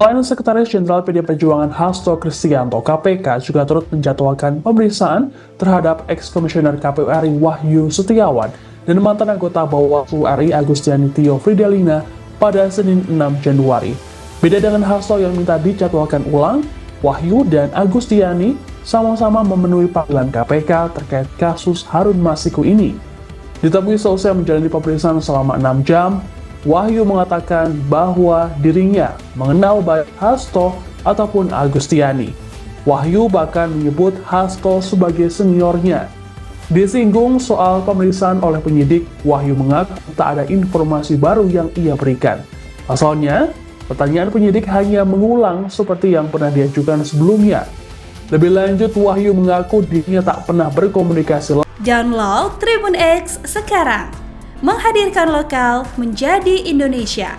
Selain Sekretaris Jenderal PDI Perjuangan Hasto Kristianto, KPK juga turut menjadwalkan pemeriksaan terhadap ex-komisioner KPU RI Wahyu Setiawan dan mantan anggota Bawaslu RI Agustiani Tio Fridelina pada Senin 6 Januari. Beda dengan Hasto yang minta dijadwalkan ulang, Wahyu dan Agustiani sama-sama memenuhi panggilan KPK terkait kasus Harun Masiku ini. Ditemui selesai menjalani pemeriksaan selama 6 jam, Wahyu mengatakan bahwa dirinya mengenal baik Hasto ataupun Agustiani. Wahyu bahkan menyebut Hasto sebagai seniornya. Disinggung soal pemeriksaan oleh penyidik, Wahyu mengaku tak ada informasi baru yang ia berikan. Pasalnya, pertanyaan penyidik hanya mengulang seperti yang pernah diajukan sebelumnya. Lebih lanjut, Wahyu mengaku dirinya tak pernah berkomunikasi. Download Tribun X sekarang, menghadirkan lokal menjadi Indonesia.